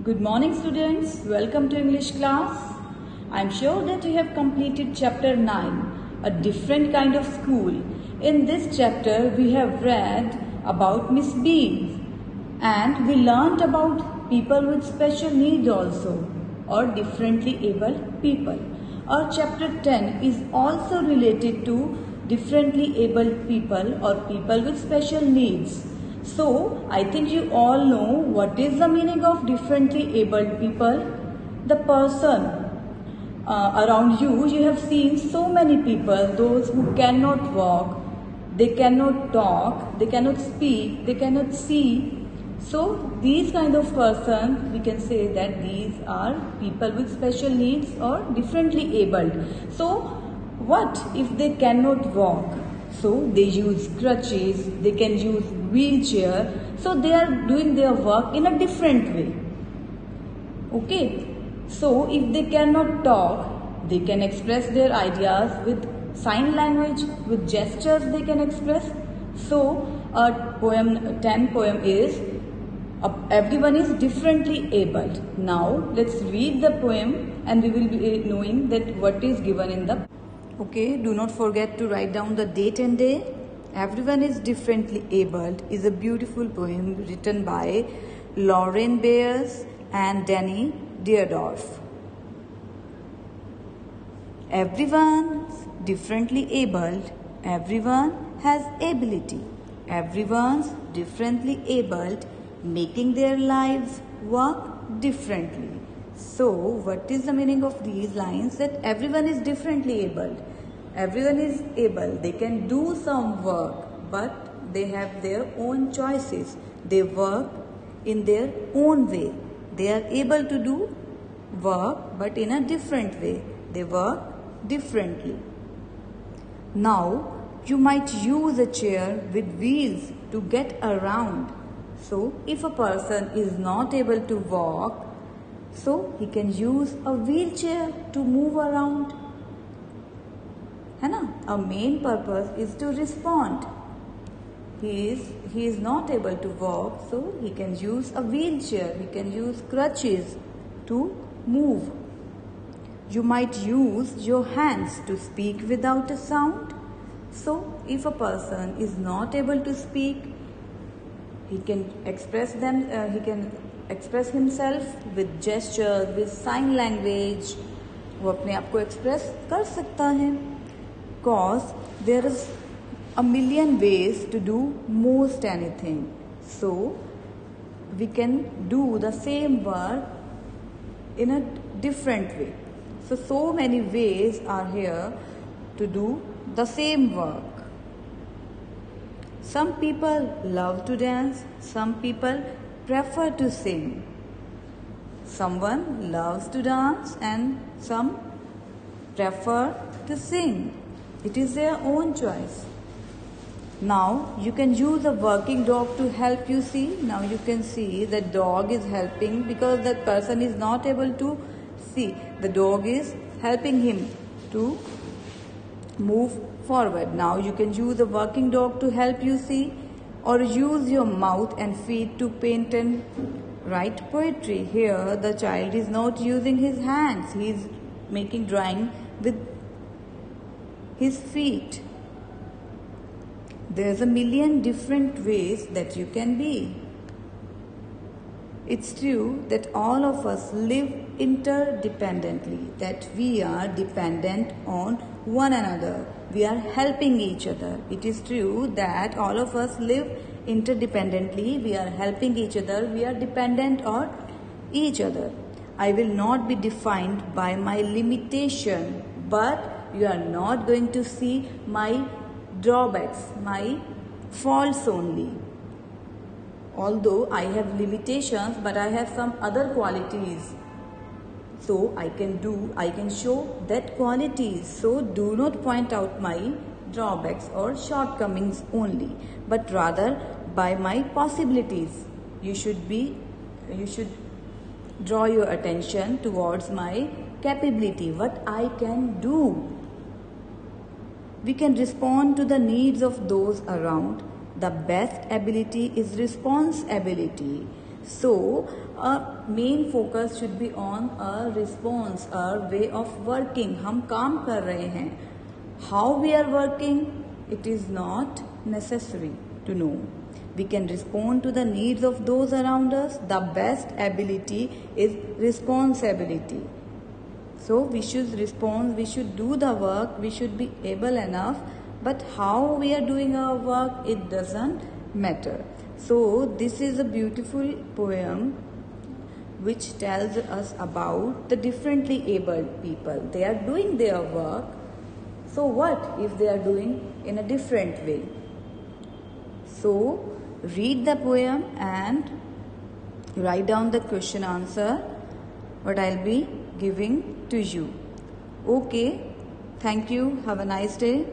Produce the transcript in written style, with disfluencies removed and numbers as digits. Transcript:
Good morning students, welcome to English class. I am sure that you have completed chapter 9, a different kind of school. In this chapter we have read about Miss Beans and we learnt about people with special needs also, or differently abled people. Our chapter 10 is also related to differently abled people or people with special needs. So, I think you all know what is the meaning of differently abled people. The person around you, you have seen so many people, those who cannot walk, they cannot talk, they cannot speak, they cannot see. So, these kind of person, we can say that these are people with special needs or differently abled. So, what if they cannot walk? So they use crutches, they can use wheelchair. So they are doing their work in a different way. Okay. So if they cannot talk, they can express their ideas with sign language, with gestures they can express. So poem 10 poem is everyone is differently abled. Now let's read the poem and we will be knowing that what is given in the. Okay, do not forget to write down the date and day. Everyone is differently abled is a beautiful poem written by Lauren Bayes and Danny Deardorff. Everyone's differently abled. Everyone has ability. Everyone's differently abled, making their lives work differently. So, what is the meaning of these lines? That everyone is differently abled. Everyone is able. They can do some work, but they have their own choices. They work in their own way. They are able to do work, but in a different way. They work differently. Now, you might use a chair with wheels to get around. So, if a person is not able to walk, so he can use a wheelchair to move around. है ना? Our main purpose is to respond. He is not able to walk, so he can use a wheelchair. He can use crutches to move. You might use your hands to speak without a sound. So, if a person is not able to speak, he can express express himself with gestures, with sign language. वो अपने आप को express कर सकता है. Cause there is a million ways to do most anything. So we can do the same work in a different way. So many ways are here to do the same work. Some people love to dance, some people prefer to sing. Someone loves to dance and some prefer to sing. It is their own choice. Now you can use a working dog to help you see. Now you can see the dog is helping because that person is not able to see. The dog is helping him to move forward. Now you can use a working dog to help you see, or use your mouth and feet to paint and write poetry. Here the child is not using his hands. He is making drawing with his feet. There's a million different ways that you can be. It's true that all of us live interdependently, that we are dependent on one another. We are helping each other. It is true that all of us live interdependently. We are helping each other. We are dependent on each other. I will not be defined by my limitation, but you are not going to see my drawbacks, my faults only. Although I have limitations, but I have some other qualities. So I can show that qualities. So do not point out my drawbacks or shortcomings only, but rather by my possibilities. You should draw your attention towards my capability, what I can do. We can respond to the needs of those around. The best ability is responsibility. So, our main focus should be on our response, our way of working. हम काम कर रहे हैं. How we are working, it is not necessary to know. We can respond to the needs of those around us. The best ability is responsibility. So we should respond, we should do the work, we should be able enough. But how we are doing our work, it doesn't matter. So this is a beautiful poem which tells us about the differently abled people. They are doing their work. So what if they are doing in a different way? So read the poem and write down the question answer what I'll be giving to you. Okay, thank you. Have a nice day.